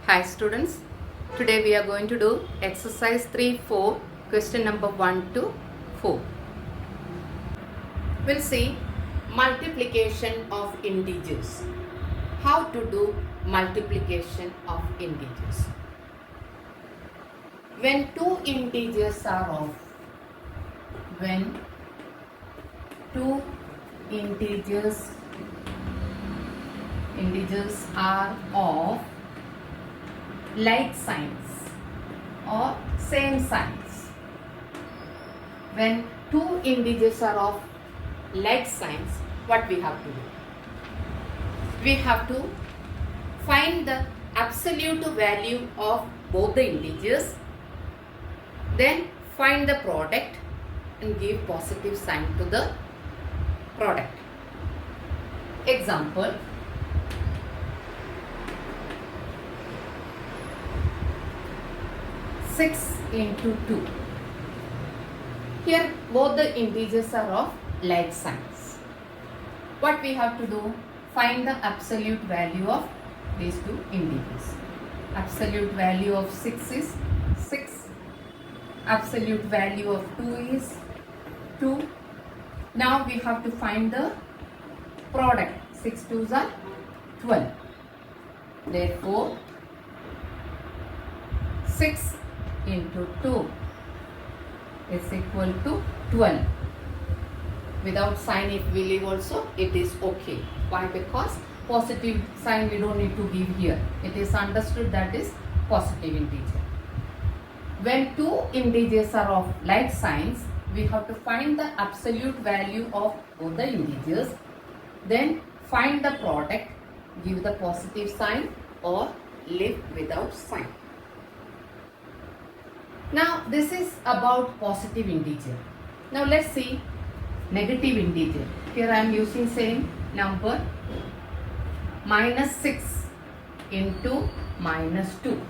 Hi students, today we are going to do exercise 3-4, question number 1 to 4. We'll see multiplication of integers. How to do multiplication of integers. When two integers are of, when two integers are of like signs or same signs. When two integers are of like signs, what we have to do? We have to find the absolute value of both the integers, then find the product and give positive sign to the product. Example, six into 2. Here both the integers are of like signs. What we have to do? Find the absolute value of these two integers. Absolute value of 6 is 6. Absolute value of 2 is 2. Now we have to find the product. 6 2s are 12. Therefore 6 into 2 is equal to 12. Without sign if we leave also it is okay. Why? Because positive sign we don't need to give here. It is understood that is positive integer. When two integers are of like signs, we have to find the absolute value of both the integers, then find the product, give the positive sign or leave without sign. Now this is about positive integer. Now let's see negative integer. Here I am using same number, minus 6 into minus 2.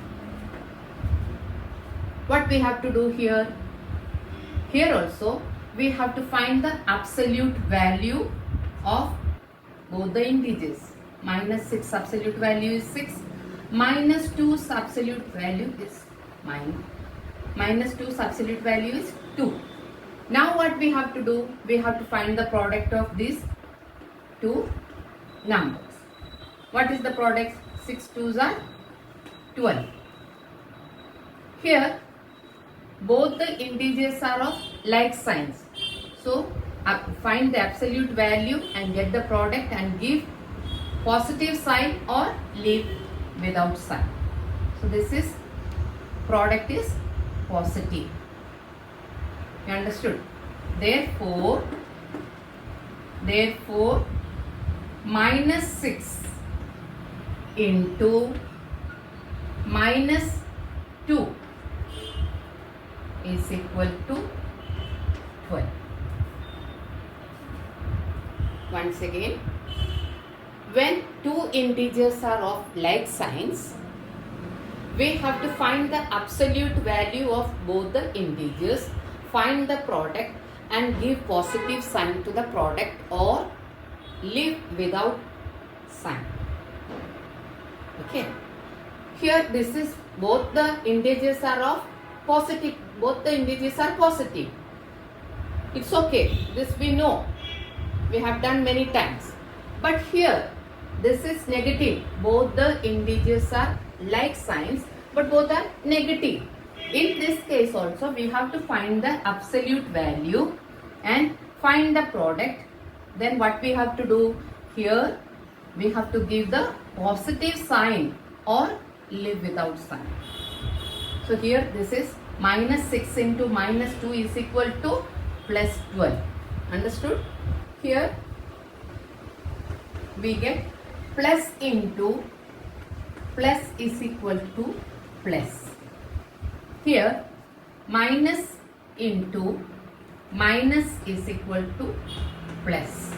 What we have to do here? Here also we have to find the absolute value of both the integers. Minus 6 absolute value is 6. Minus 2's absolute value is 9. Minus 2's absolute value is 2. Now what we have to do? We have to find the product of these two numbers. What is the product? 6 2s are 12. Here both the integers are of like signs. So find the absolute value and get the product and give positive sign or leave without sign. So this is product is positive. You understood? Therefore minus 6 into minus 2 is equal to 12. Once again, when two integers are of like signs, we have to find the absolute value of both the integers, find the product and give positive sign to the product or leave without sign. Okay. Here this is both the integers are of positive. Both the integers are positive. It's okay. This we know. We have done many times. But here this is negative. Both the integers are like signs but both are negative. In this case also we have to find the absolute value and find the product. Then what we have to do? Here we have to give the positive sign or leave without sign. So here this is minus 6 into minus 2 is equal to plus 12. Understood? Here we get plus into plus is equal to plus. Here minus into minus is equal to plus.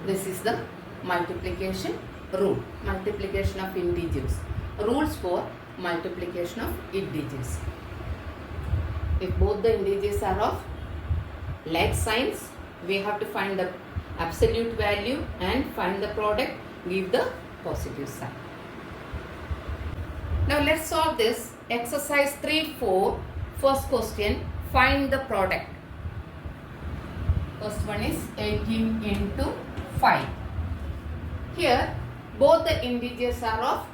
This is the multiplication rule. Multiplication of integers. Rules for multiplication of integers. If both the integers are of like signs, we have to find the absolute value and find the product, give the positive sign. Now let's solve this. Exercise 3-4. First question, find the product. First one is 18 into 5. Here both the integers are of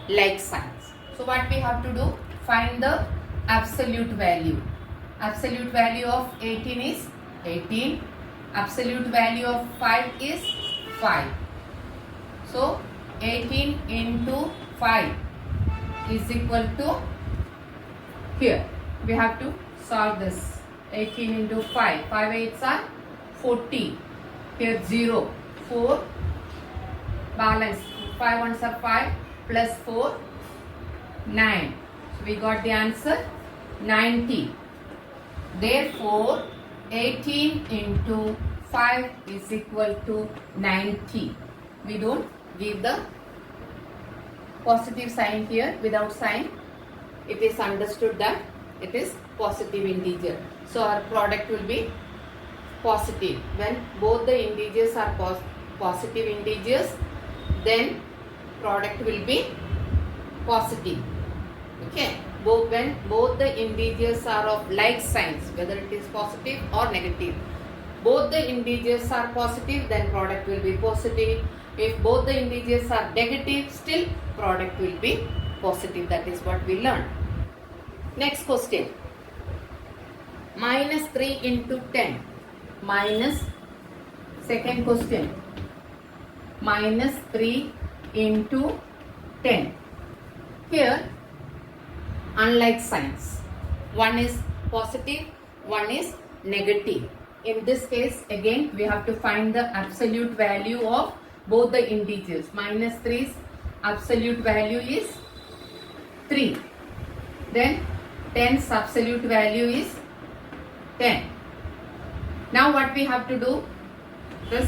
like signs. So what we have to do? Find the absolute value. Absolute value of 18 is 18. Absolute value of 5 is 5. So 18 into 5 is equal to, here we have to solve this. 18 into 5. 5 8s are 40. Here 0. 4. Balance. 5 1s are 5. Plus 4. 9. So we got the answer 90. Therefore 18 into 5 is equal to 90. We don't give the positive sign here. Without sign, it is understood that it is positive integer. So our product will be positive. When both the integers are positive integers, then product will be positive. Okay. When both the integers are of like signs, whether it is positive or negative, both the integers are positive, then product will be positive. If both the integers are negative, still product will be positive. That is what we learned. Next question. Minus 3 into 10. Minus, second question. Minus 3 into 10. Here, unlike signs. One is positive, one is negative. In this case, again, we have to find the absolute value of both the integers. Minus 3's absolute value is 3. Then 10's absolute value is 10. Now what we have to do is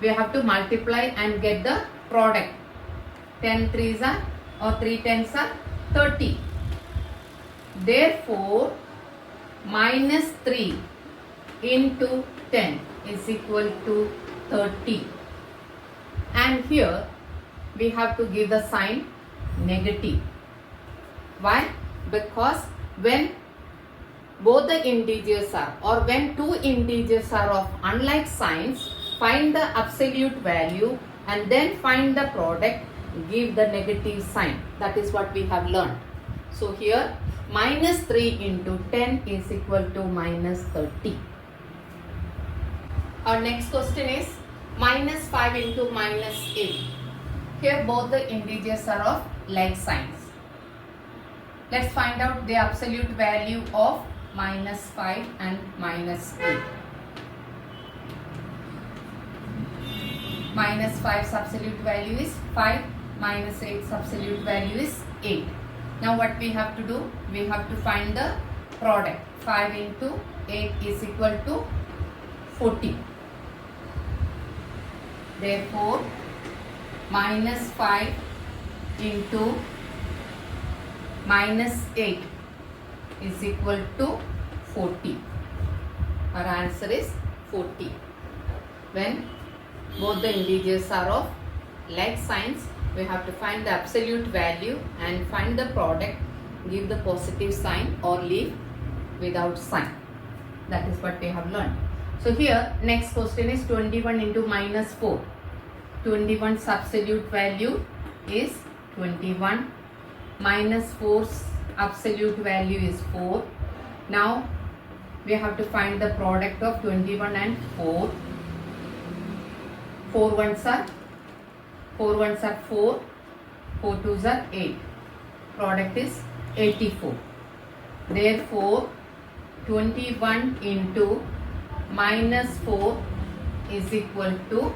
we have to multiply and get the product. 10 3's are, or 3 10's are 30. Therefore, minus 3 into 10 is equal to 30. And here we have to give the sign negative. Why? Because when both the integers are, or when two integers are of unlike signs, find the absolute value and then find the product, give the negative sign. That is what we have learned. So here minus 3 into 10 is equal to minus 30. Our next question is minus 5 into minus 8. Here both the integers are of like signs. Let's find out the absolute value of minus 5 and minus 8. Minus 5's absolute value is 5. Minus 8's absolute value is 8. Now what we have to do? We have to find the product. 5 into 8 is equal to 40. Therefore, minus 5 into minus 8 is equal to 40. Our answer is 40. When both the integers are of like signs, we have to find the absolute value and find the product, give the positive sign or leave without sign. That is what we have learned. So here next question is 21 into minus 4. 21's absolute value is 21. Minus 4's absolute value is 4. Now we have to find the product of 21 and 4. 4 1's are 4. 4 2's are 8. Product is 84. Therefore, 21 into minus 4 is equal to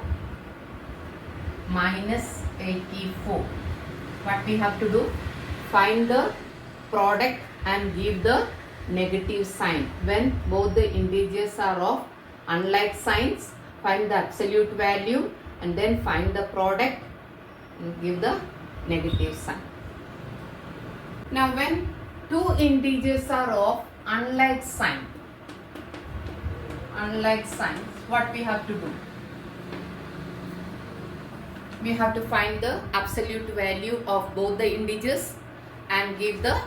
minus 84. What we have to do? Find the product and give the negative sign. When both the integers are of unlike signs, find the absolute value and then find the product and give the negative sign. Now when two integers are of unlike signs, what we have to do? we have to find the absolute value of both the integers and give the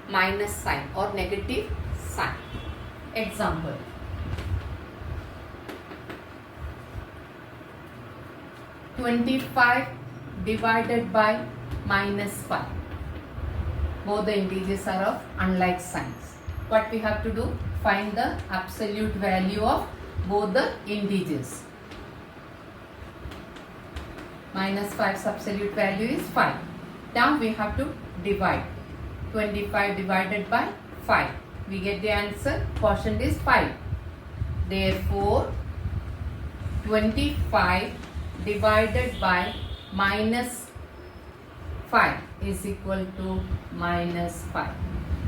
minus sign or negative sign. Example. (25) divided by -5. Both the integers are of unlike signs. What we have to do? Find the absolute value of both the integers. -5's absolute value is 5. Now we have to divide. 25 divided by 5. We get the answer. Quotient is 5. Therefore, 25 divided by -5 is equal to -5.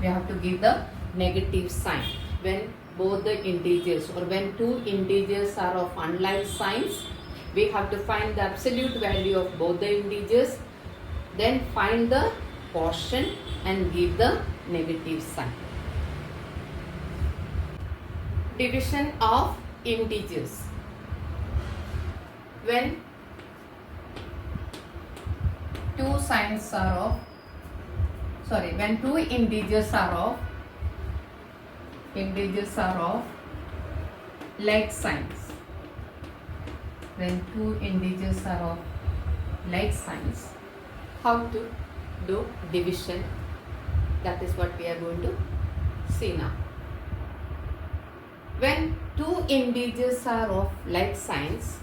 We have to give the negative sign when both the integers or when two integers are of unlike signs. We have to find the absolute value of both the integers, then find the quotient and give the negative sign. Division of integers. When when two integers are of like signs. When two integers are of like signs, how to do division? That is what we are going to see now. When two integers are of like signs,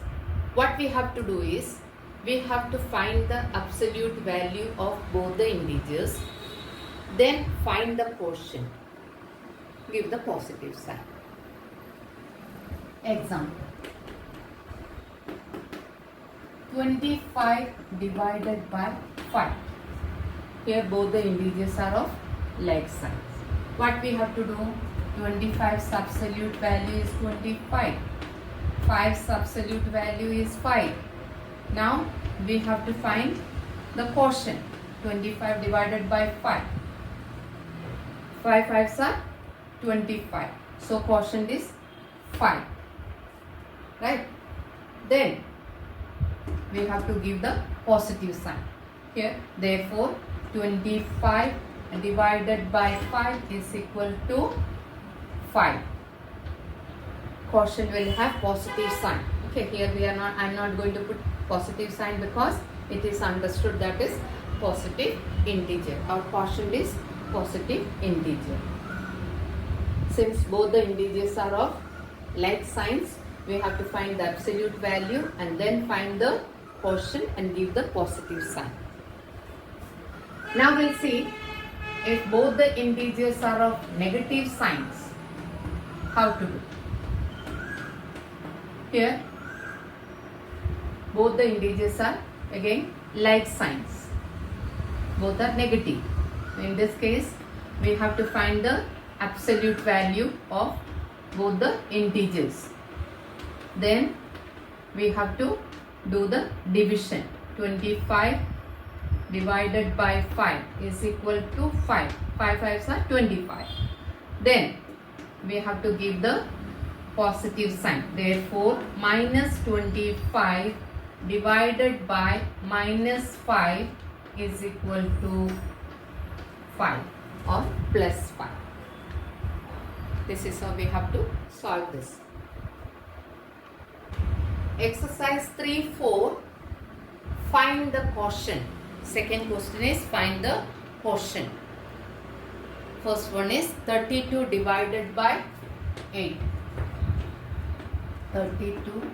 what we have to do is we have to find the absolute value of both the integers, then find the quotient, give the positive sign. Example. 25 divided by 5. Here both the integers are of like signs. What we have to do? 25's absolute value is 25. 5's absolute value is 5. Now we have to find the quotient. 25 divided by 5. 5 5's are 25. So quotient is 5. Right? Then we have to give the positive sign. Here, therefore, 25 divided by 5 is equal to 5. Quotient will have positive sign. Okay, here I am not going to put positive sign because it is understood that is positive integer. Our quotient is positive integer. Since both the integers are of like signs, we have to find the absolute value and then find the quotient and give the positive sign. Now we'll see if both the integers are of negative signs, how to do. Here both the integers are again like signs. Both are negative. In this case, we have to find the absolute value of both the integers. Then we have to do the division. 25 divided by 5 is equal to 5. 5 5's are 25. Then we have to give the positive sign. Therefore, minus 25 divided by minus 5 is equal to 5 or plus 5. This is how we have to solve this. Exercise 3-4, find the quotient. Second question is find the quotient. First one is 32 divided by 8. 32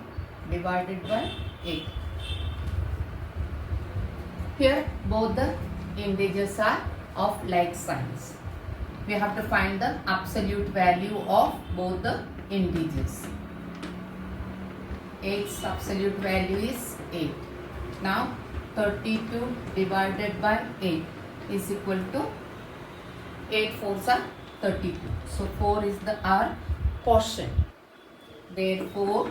divided by 8. Here both the integers are of like signs. We have to find the absolute value of both the integers. 8's absolute value is 8. Now 32 divided by 8 is equal to 8 4's are 32. So 4 is our quotient. Therefore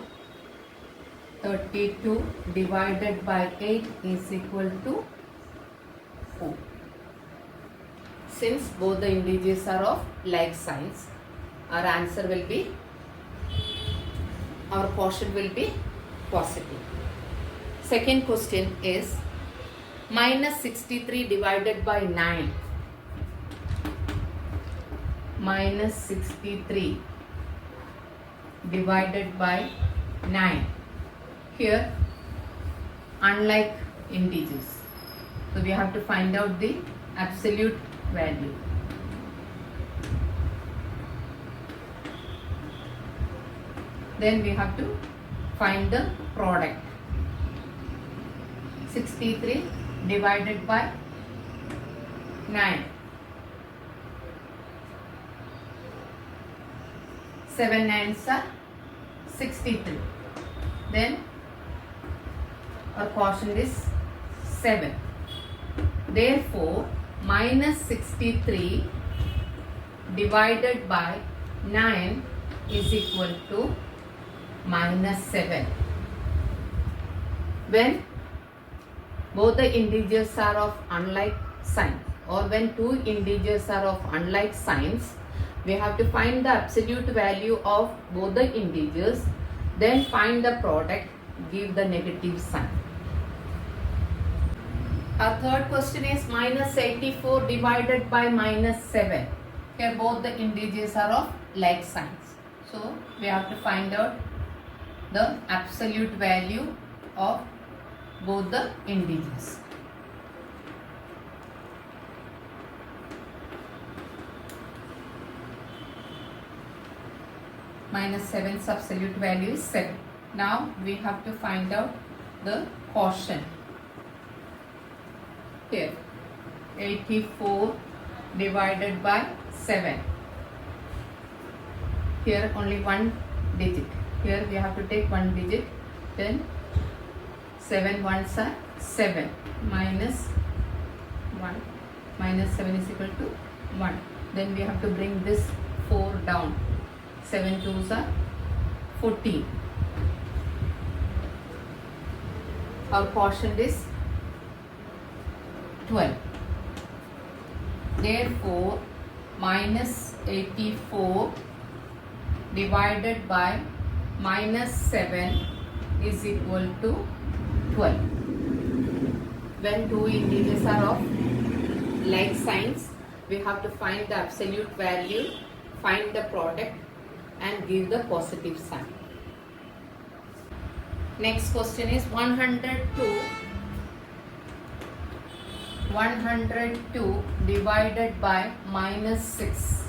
32 divided by 8 is equal to 4. Since both the integers are of like signs, our answer will be, our quotient will be positive. Second question is minus 63 divided by 9. Minus 63 divided by 9. Here, unlike integers. So we have to find out the absolute value. Then we have to find the product. 63 divided by 9. 7 nines are 63. Then our quotient is 7. Therefore, minus 63 divided by 9 is equal to minus 7. When both the integers are of unlike signs, or when two integers are of unlike signs, we have to find the absolute value of both the integers, then find the product, give the negative sign. Our third question is minus 84 divided by minus 7. Here both the integers are of like signs. So we have to find out the absolute value of both the integers. Minus 7's absolute value is 7. Now we have to find out the quotient. Here 84 divided by 7. Here only one digit. Here we have to take one digit. Then 7 ones are 7 minus 1. Minus 7 is equal to 1. Then we have to bring this 4 down. 7 twos are 14. Our quotient is 12. Therefore, minus 84 divided by minus 7 is equal to 12. When two integers are of like signs, we have to find the absolute value, find the product, and give the positive sign. Next question is 102 divided by minus 6.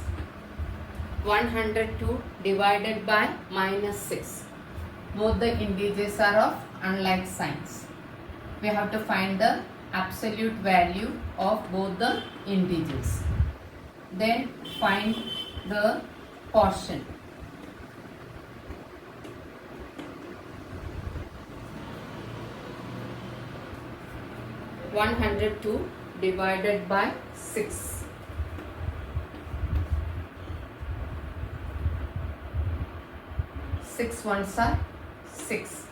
102 divided by minus 6. Both the integers are of unlike signs. We have to find the absolute value of both the integers. Then find the quotient. 102 divided by 6. 6 ones are 6.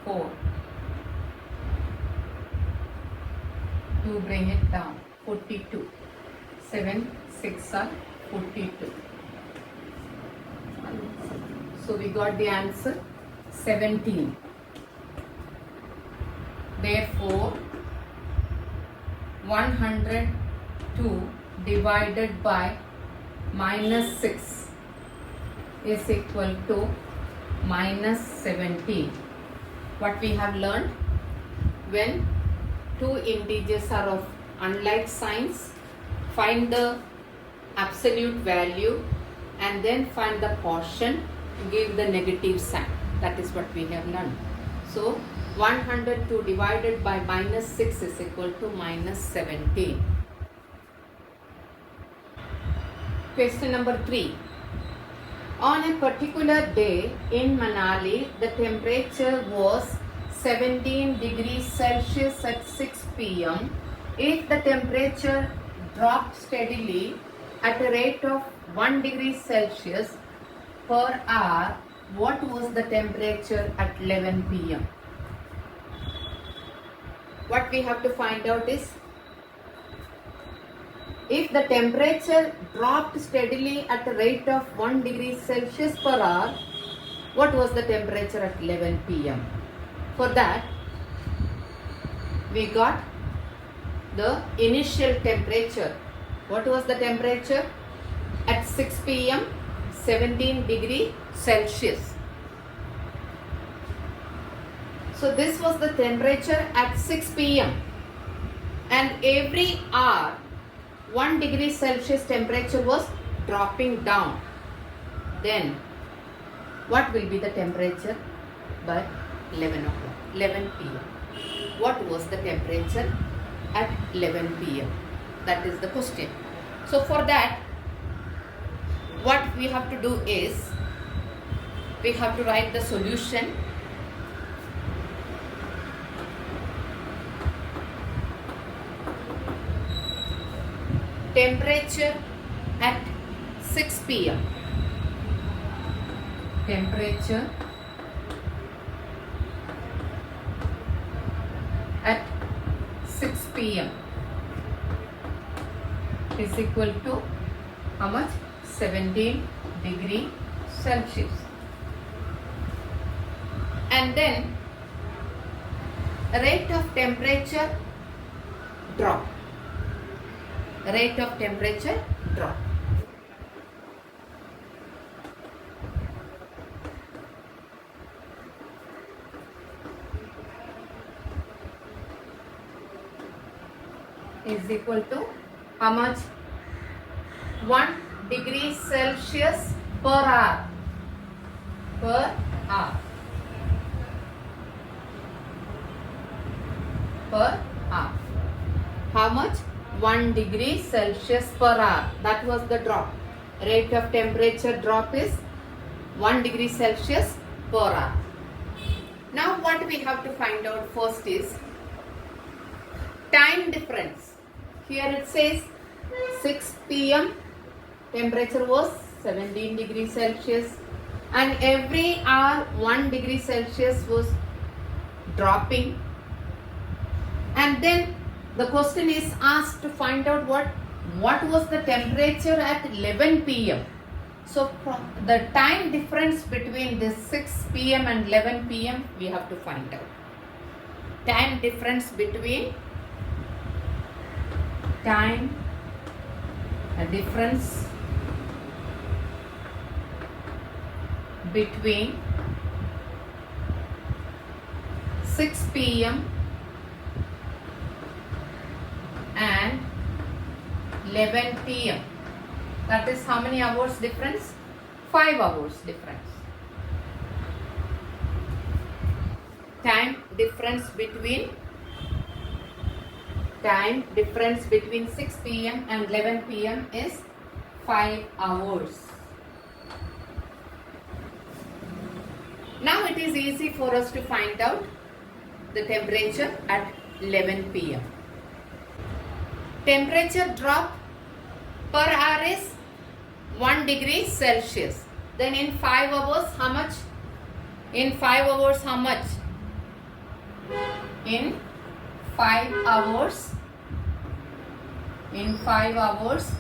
4. 2 bring it down. 42. 7 6 are 42. So we got the answer 17. Therefore, 102 divided by minus 6 is equal to minus 17. What we have learned, when two integers are of unlike signs, find the absolute value and then find the quotient, give the negative sign. That is what we have learned. So 102 divided by minus 6 is equal to minus 17. Question number 3. On a particular day in Manali, the temperature was 17 degrees Celsius at 6 p.m. If the temperature dropped steadily at a rate of 1 degree Celsius per hour, what was the temperature at 11 p.m.? What we have to find out is, if the temperature dropped steadily at a rate of 1 degree Celsius per hour, what was the temperature at 11 p.m.? For that, we got the initial temperature. What was the temperature? At 6 p.m. 17 degree Celsius. So this was the temperature at 6 p.m. and every hour 1 degree Celsius temperature was dropping down. Then what will be the temperature by 11 p.m.? What was the temperature at 11 p.m.? That is the question. So for that, what we have to do is, we have to write the solution. Temperature at 6 p.m. Temperature at 6 p.m. is equal to how much? 17 degree Celsius. And then rate of temperature drop. Rate of temperature drop. Is equal to how much? 1 degree Celsius per hour. Per hour. Per hour. How much? 1 degree Celsius per hour. That was the drop. Rate of temperature drop is 1 degree Celsius per hour. Now what we have to find out first is time difference. Here it says 6 p.m. temperature was 17 degrees Celsius and every hour 1 degree Celsius was dropping. And then the question is asked to find out what was the temperature at 11 p.m. So from the time difference between this 6 p.m. and 11 p.m. we have to find out. Time difference between between 6 p.m. and 11 p.m. That is how many hours difference? 5 hours difference. Time difference between 6 p.m. and 11 p.m. is 5 hours. Now it is easy for us to find out the temperature at 11 p.m. Temperature drop per hour is 1 degree Celsius. Then in 5 hours how much? In 5 hours how much? In 5 hours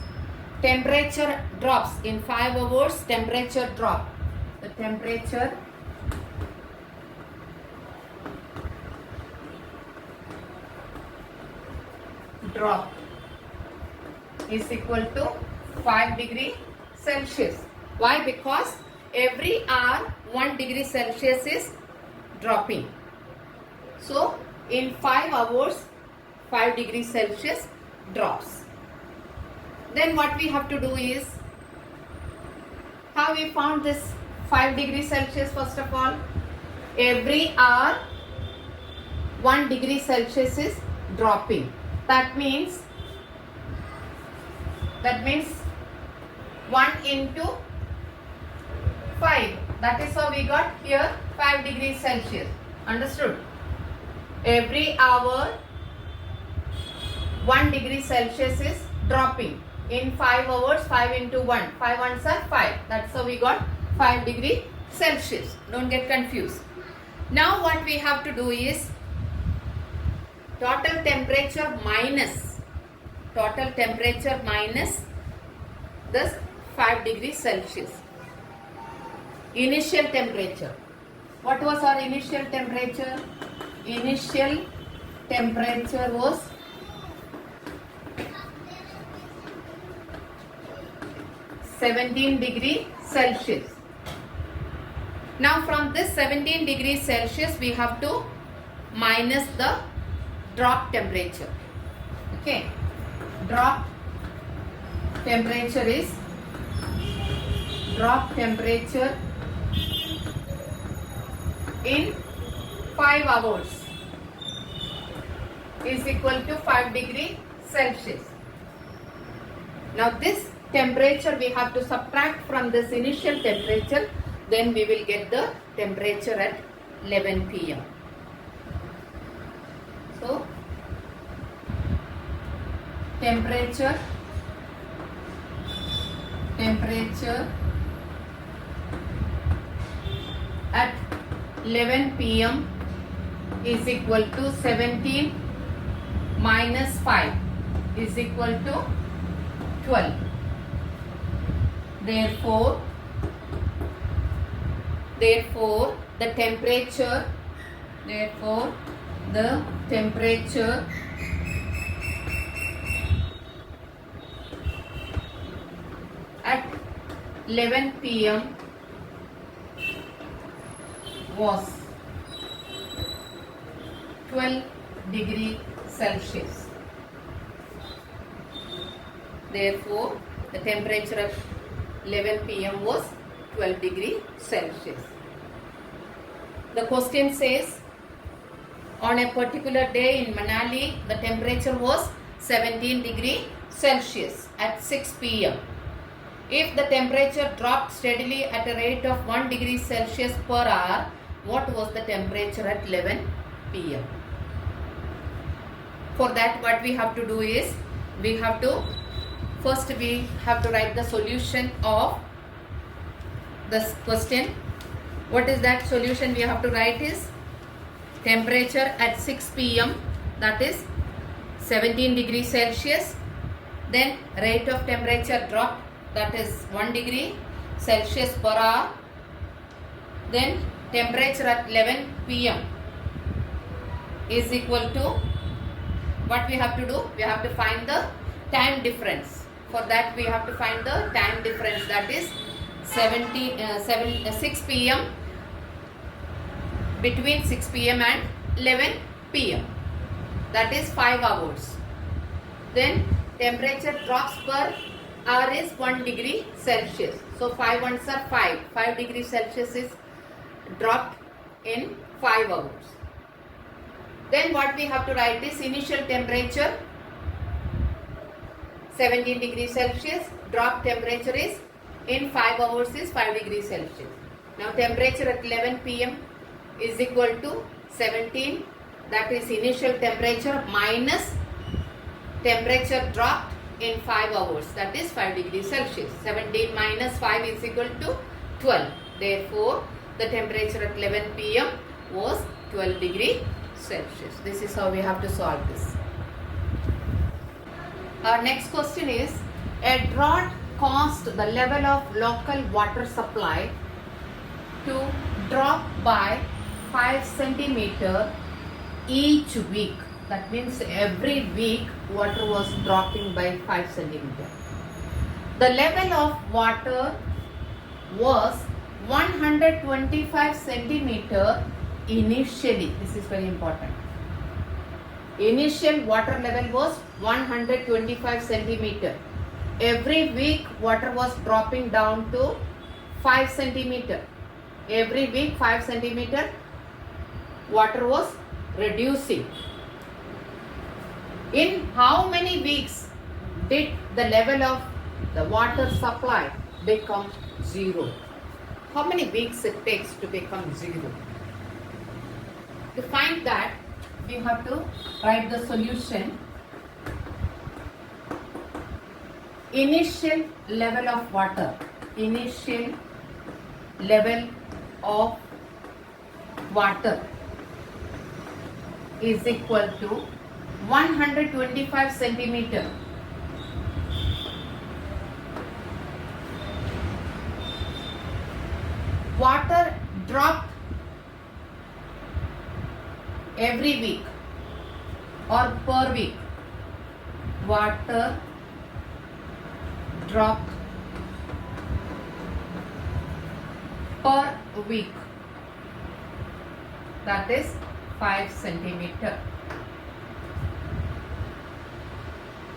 temperature drops. In 5 hours temperature drop. The temperature drop is equal to 5 degree Celsius. Why? Because every hour 1 degree Celsius is dropping. So in 5 hours 5 degrees Celsius drops. Then what we have to do is, how we found this 5 degrees Celsius? First of all, every hour 1 degree Celsius is dropping. That means 1 into 5. That is how we got here 5 degrees Celsius. Understood? Every hour 1 degree Celsius is dropping. In 5 hours 5 into 1. 5 ones are 5. That's how we got 5 degree Celsius. Don't get confused. Now what we have to do is total temperature minus this 5 degrees Celsius. Initial temperature. What was our initial temperature? initial temperature was 17 degree Celsius. Now from this 17 degrees Celsius we have to minus the drop temperature. Okay, drop temperature is in 5 hours is equal to 5 degree Celsius. Now this temperature we have to subtract from this initial temperature, then we will get the temperature at 11 p.m. So temperature at 11 p.m. is equal to 17 minus 5 is equal to 12. Therefore the temperature at 11 p.m. was 12 degree Celsius. Therefore, the temperature at 11 p.m. was 12 degree Celsius. The question says, on a particular day in Manali, the temperature was 17 degree Celsius at 6 p.m. If the temperature dropped steadily at a rate of 1 degree Celsius per hour, what was the temperature at 11 p.m.? For that, what we have to do is, first we have to write the solution of this question. What is that solution we have to write is, temperature at 6 p.m. that is 17 degrees Celsius, then rate of temperature drop that is 1 degree Celsius per hour, then temperature at 11 p.m. is equal to, what we have to do, we have to find the time difference. For that we have to find the time difference, that is 6 p.m. between 6 p.m. and 11 p.m. that is 5 hours. Then temperature drops per hour is 1 degree Celsius. So 5 ones are 5. 5 degrees Celsius is dropped in 5 hours. Then what we have to write is initial temperature 17 degrees Celsius, drop temperature is in 5 hours is 5 degrees Celsius. Now temperature at 11 p.m. is equal to 17, that is initial temperature minus temperature dropped in 5 hours, that is 5 degrees Celsius. 17 minus 5 is equal to 12. Therefore, the temperature at 11 p.m. was 12 degree Celsius. This is how we have to solve this. Our next question is, a drought caused the level of local water supply to drop by 5 centimeter each week. That means every week water was dropping by 5 centimeter. The level of water was 125 centimeter initially. This is very important. Initial water level was 125 centimeter. Every week water was dropping down to 5 centimeter. Every week 5 centimeter water was reducing. In how many weeks did the level of the water supply become zero? How many weeks it takes to become zero? To find that, we have to write the solution. Initial level of water. Initial level of water is equal to 125 centimeter. Water dropped every week or per week, water drop per week, that is 5 centimeter.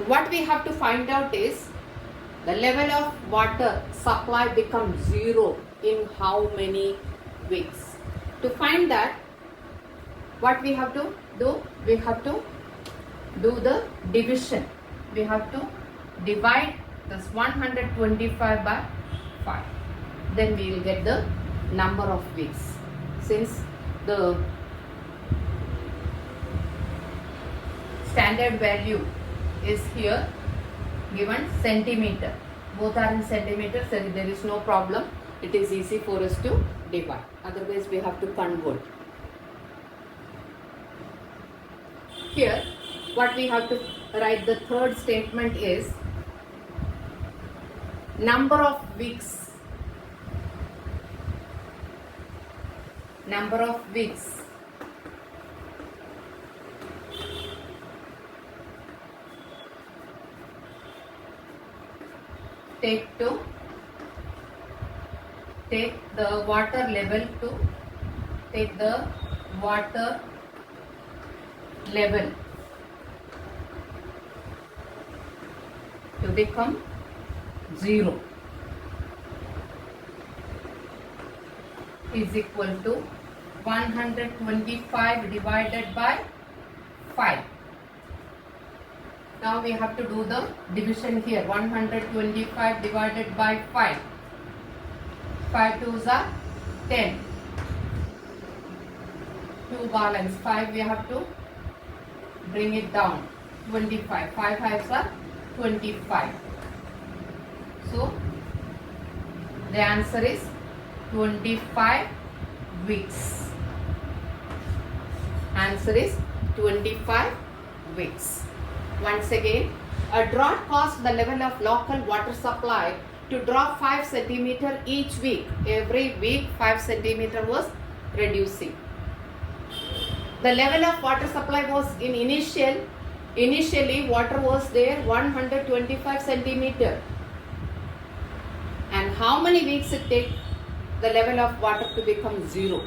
What we have to find out is the level of water supply becomes 0 in how many weeks. To find that, what we have to do? We have to do the division. We have to divide this 125 by 5. Then we will get the number of weeks. Since the standard value is here given centimeter, both are in centimeters, so there is no problem. It is easy for us to divide. Otherwise we have to convert. Here what we have to write, the third statement is number of weeks. Number of weeks. Take the water level to become 0 is equal to 125 divided by 5. Now we have to do the division here. 125 divided by 5. 5 2s are 10. 2 balance. 5 we have to bring it down. 25. 5 5s are 25. So the answer is 25 weeks. Answer is 25 weeks. Once again, a drought caused the level of local water supply to drop 5 centimeter each week. Every week 5 centimeter was reducing. The level of water supply was in initially water was there 125 centimeter. And how many weeks it take the level of water to become 0?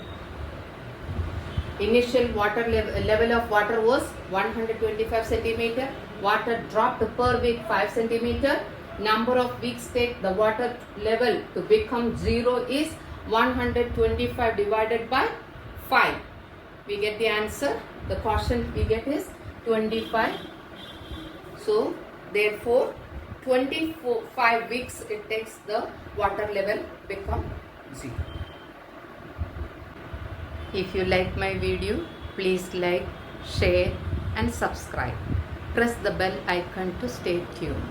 Initial water level of water was 125 centimeter. Water dropped per week 5 centimeter. Number of weeks take the water level to become 0 is 125 divided by 5. We get the answer. The quotient we get is 25. So therefore 25 weeks it takes the water level become 0. If you like my video, please like, share and subscribe. Press the bell icon to stay tuned.